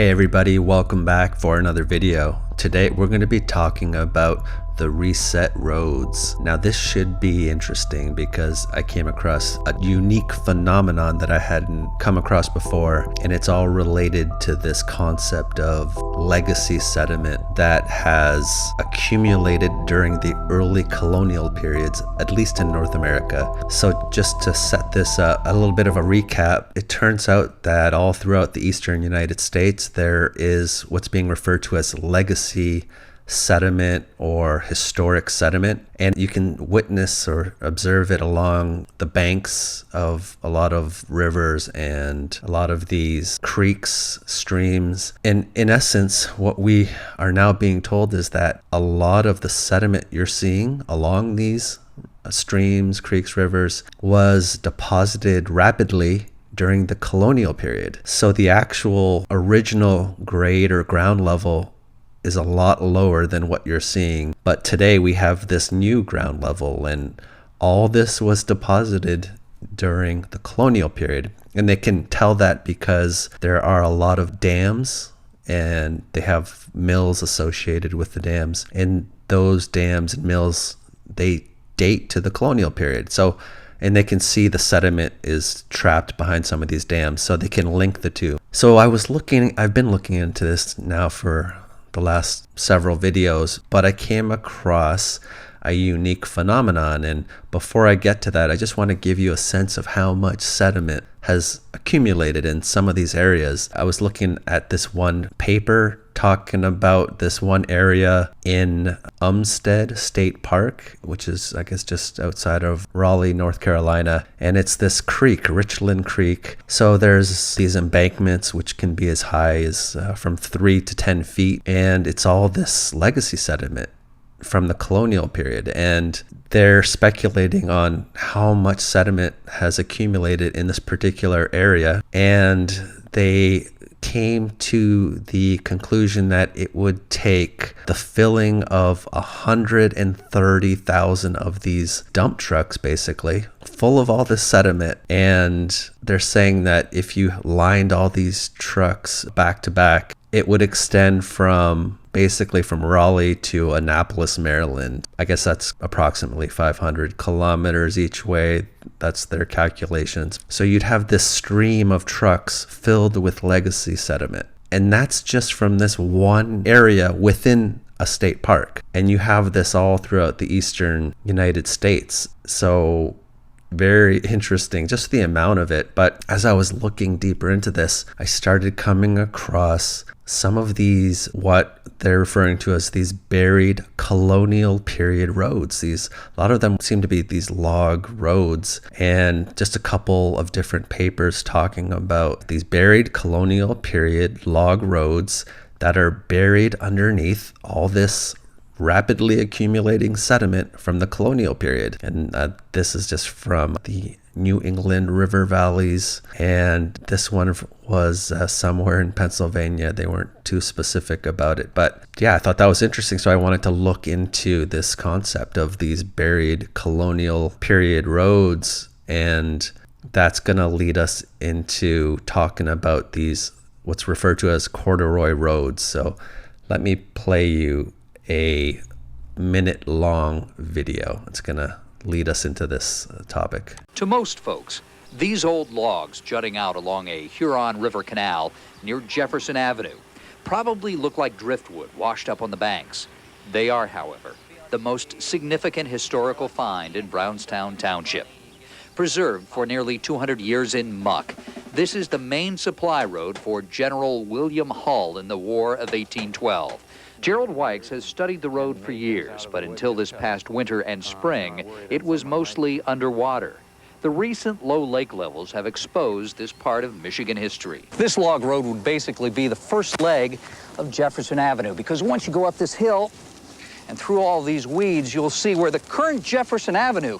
Hey everybody, welcome back for another video. Today we're going to be talking about the reset roads. Now this should be interesting because I came across a unique phenomenon that I hadn't come across before, and it's all related to this concept of legacy sediment that has accumulated during the early colonial periods, at least in North America. So just to set this up, a little bit of a recap, it turns out that all throughout the eastern United States there is what's being referred to as legacy sediment or historic sediment, and you can witness or observe it along the banks of a lot of rivers and a lot of these creeks, streams. And in essence, what we are now being told is that a lot of the sediment you're seeing along these streams, creeks, rivers was deposited rapidly during the colonial period. So the actual original grade or ground level is a lot lower than what you're seeing. But today we have this new ground level, and all this was deposited during the colonial period. And they can tell that because there are a lot of dams and they have mills associated with the dams. And those dams and mills, they date to the colonial period. So, and they can see the sediment is trapped behind some of these dams, so they can link the two. So I've been looking into this now for the last several videos, but I came across a unique phenomenon. And before I get to that, I just want to give you a sense of how much sediment has accumulated in some of these areas. I was looking at this one paper talking about this one area in Umstead State Park, which is, I guess, just outside of Raleigh, North Carolina. And it's this creek, Richland Creek. So there's these embankments, which can be as high as from 3 to 10 feet. And it's all this legacy sediment from the colonial period. And they're speculating on how much sediment has accumulated in this particular area. And they came to the conclusion that it would take the filling of 130,000 of these dump trucks, basically, full of all this sediment. And they're saying that if you lined all these trucks back to back, it would extend from basically from Raleigh to Annapolis, Maryland. I guess that's approximately 500 kilometers each way. That's their calculations. So you'd have this stream of trucks filled with legacy sediment. And that's just from this one area within a state park. And you have this all throughout the eastern United States. So very interesting, just the amount of it. But as I was looking deeper into this, I started coming across some of these, what they're referring to as these buried colonial period roads. A lot of them seem to be these log roads, and just a couple of different papers talking about these buried colonial period log roads that are buried underneath all this rapidly accumulating sediment from the colonial period. And this is just from the New England river valleys, and this one was somewhere in Pennsylvania. They weren't too specific about it, but yeah, I thought that was interesting. So I wanted to look into this concept of these buried colonial period roads, and that's going to lead us into talking about these what's referred to as corduroy roads. So let me play you a minute-long video. It's going to lead us into this topic. To most folks, these old logs jutting out along a Huron River canal near Jefferson Avenue probably look like driftwood washed up on the banks. They are, however, the most significant historical find in Brownstown Township. Preserved for nearly 200 years in muck, this is the main supply road for General William Hull in the War of 1812. Gerald Wykes has studied the road for years, but until this past winter and spring, it was mostly underwater. The recent low lake levels have exposed this part of Michigan history. This log road would basically be the first leg of Jefferson Avenue, because once you go up this hill and through all these weeds, you'll see where the current Jefferson Avenue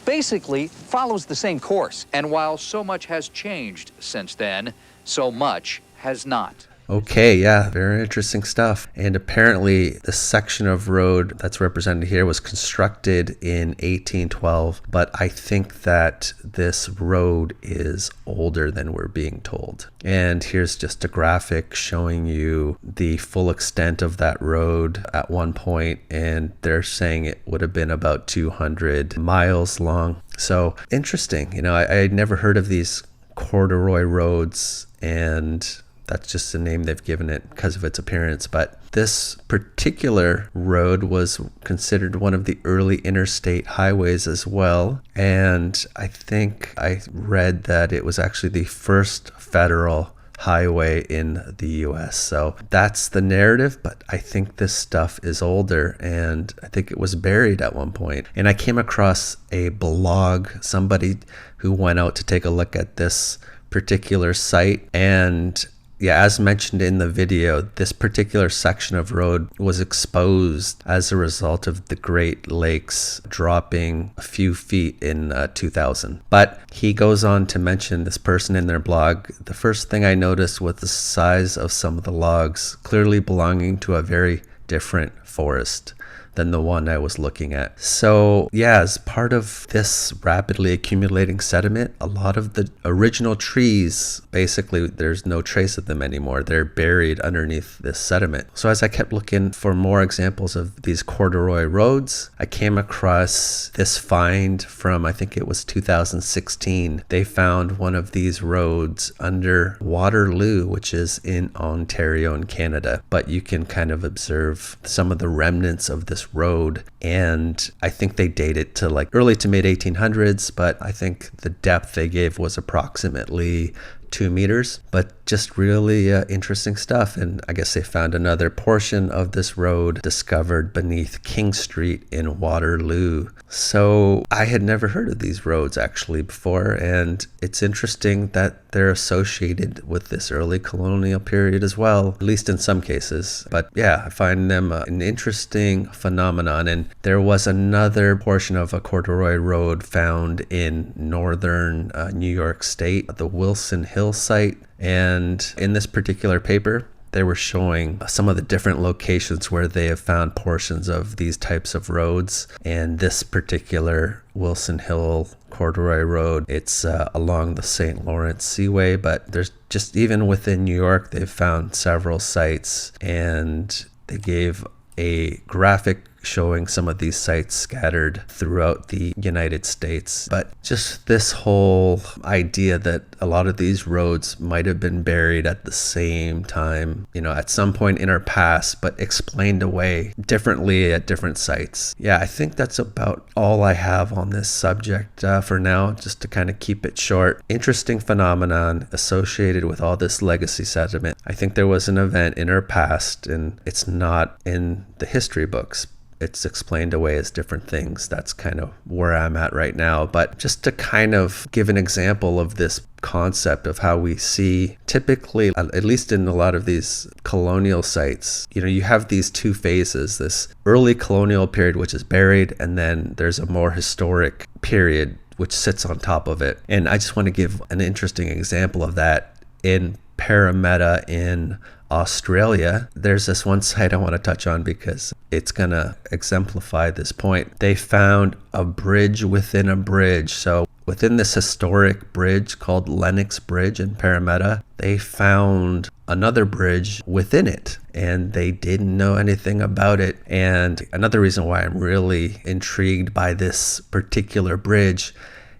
basically follows the same course. And while so much has changed since then, so much has not. Okay, yeah, very interesting stuff. And apparently, the section of road that's represented here was constructed in 1812, but I think that this road is older than we're being told. And here's just a graphic showing you the full extent of that road at one point, and they're saying it would have been about 200 miles long. So interesting. I had never heard of these corduroy roads, and that's just the name they've given it because of its appearance. But this particular road was considered one of the early interstate highways as well. And I think I read that it was actually the first federal highway in the US. So that's the narrative, but I think this stuff is older, and I think it was buried at one point. And I came across a blog, somebody who went out to take a look at this particular site, and yeah, as mentioned in the video, this particular section of road was exposed as a result of the Great Lakes dropping a few feet in 2000. But he goes on to mention, this person in their blog, the first thing I noticed was the size of some of the logs, clearly belonging to a very different forest than the one I was looking at. So yeah, as part of this rapidly accumulating sediment, a lot of the original trees, basically there's no trace of them anymore. They're buried underneath this sediment. So as I kept looking for more examples of these corduroy roads, I came across this find from, I think it was 2016. They found one of these roads under Waterloo, which is in Ontario in Canada. But you can kind of observe some of the remnants of this road, and I think they date it to like early to mid 1800s, but I think the depth they gave was approximately 2 meters, but just really interesting stuff. And I guess they found another portion of this road discovered beneath King Street in Waterloo. So I had never heard of these roads actually before, and it's interesting that they're associated with this early colonial period as well, at least in some cases. But yeah, I find them an interesting phenomenon. And there was another portion of a corduroy road found in northern New York State, the Wilson Hill site. And in this particular paper, they were showing some of the different locations where they have found portions of these types of roads. And this particular Wilson Hill corduroy road, it's along the St. Lawrence Seaway, but there's just, even within New York, they've found several sites, and they gave a graphic showing some of these sites scattered throughout the United States. But just this whole idea that a lot of these roads might have been buried at the same time, at some point in our past, but explained away differently at different sites. Yeah, I think that's about all I have on this subject for now, just to kind of keep it short. Interesting phenomenon associated with all this legacy sediment. I think there was an event in our past, and it's not in the history books. It's explained away as different things. That's kind of where I'm at right now. But just to kind of give an example of this concept of how we see typically, at least in a lot of these colonial sites, you have these two phases, this early colonial period, which is buried, and then there's a more historic period which sits on top of it. And I just want to give an interesting example of that. In Parramatta in Australia, there's this one site I want to touch on because it's going to exemplify this point. They found a bridge within a bridge. So within this historic bridge called Lennox Bridge in Parramatta, they found another bridge within it, and they didn't know anything about it. And another reason why I'm really intrigued by this particular bridge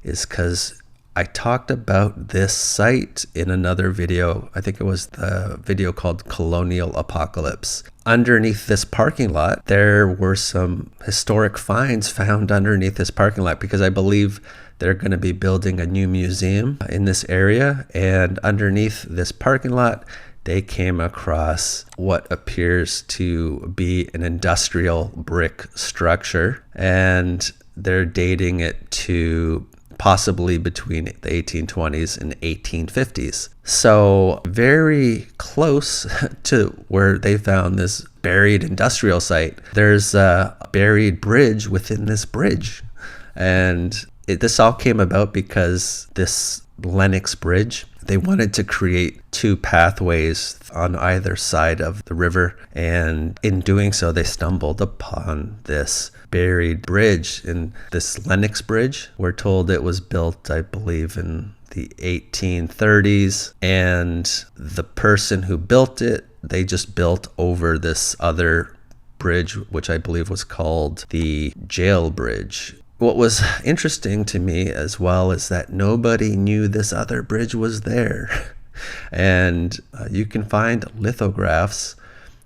is because I talked about this site in another video. I think it was the video called Colonial Apocalypse. Underneath this parking lot, there were some historic finds found underneath this parking lot, because I believe they're going to be building a new museum in this area. And underneath this parking lot, they came across what appears to be an industrial brick structure, and they're dating it to possibly between the 1820s and 1850s. So very close to where they found this buried industrial site, there's a buried bridge within this bridge. And this all came about because this Lennox Bridge. They wanted to create two pathways on either side of the river, and in doing so, they stumbled upon this buried bridge. And this Lennox Bridge, we're told it was built, I believe, in the 1830s, and the person who built it, they just built over this other bridge, which I believe was called the Jail Bridge. What was interesting to me as well is that nobody knew this other bridge was there. And you can find lithographs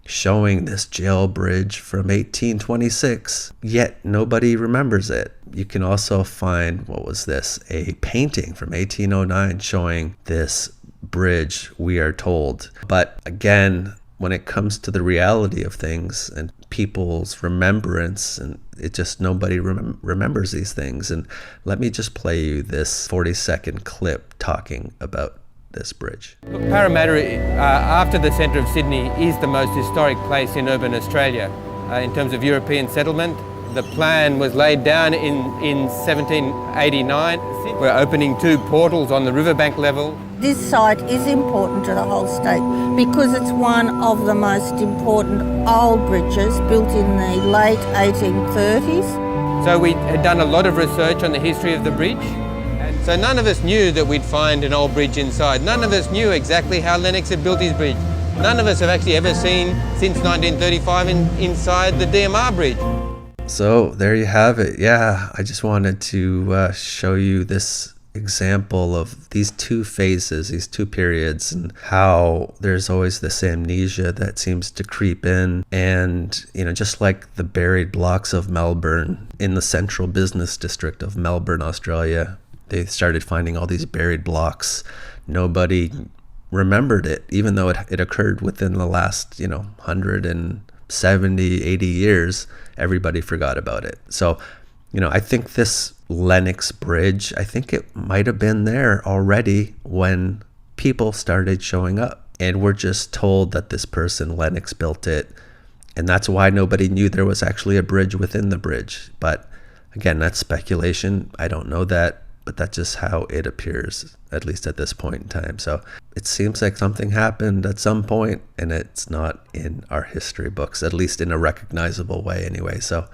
showing this jail bridge from 1826, yet nobody remembers it. You can also find, what was this, a painting from 1809 showing this bridge, we are told. But again, when it comes to the reality of things and people's remembrance, and it just nobody remembers these things. And let me just play you this 40-second clip talking about this bridge. Look, Parramatta, after the centre of Sydney, is the most historic place in urban Australia in terms of European settlement. The plan was laid down in 1789. We're opening two portals on the riverbank level. This site is important to the whole state because it's one of the most important old bridges built in the late 1830s. So we had done a lot of research on the history of the bridge. And so none of us knew that we'd find an old bridge inside. None of us knew exactly how Lennox had built his bridge. None of us have actually ever seen, since 1935, inside the DMR bridge. So there you have it. Yeah, I just wanted to show you this example of these two phases, these two periods, and how there's always this amnesia that seems to creep in. And, you know, just like the buried blocks of Melbourne in the central business district of Melbourne, Australia, they started finding all these buried blocks. Nobody remembered it, even though it occurred within the last, 170, 80 years. Everybody forgot about it. So, I think this Lennox Bridge, I think it might have been there already when people started showing up. And we're just told that this person, Lennox, built it. And that's why nobody knew there was actually a bridge within the bridge. But again, that's speculation. I don't know that, but that's just how it appears, at least at this point in time. So it seems like something happened at some point, and it's not in our history books, at least in a recognizable way anyway. So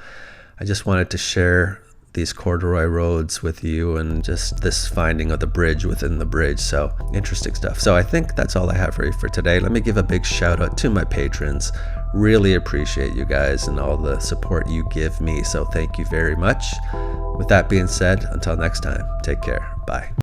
I just wanted to share these corduroy roads with you and just this finding of the bridge within the bridge. So interesting stuff. So I think that's all I have for you for today. Let me give a big shout out to my patrons. Really appreciate you guys and all the support you give me. So thank you very much. With that being said, until next time, take care. Bye.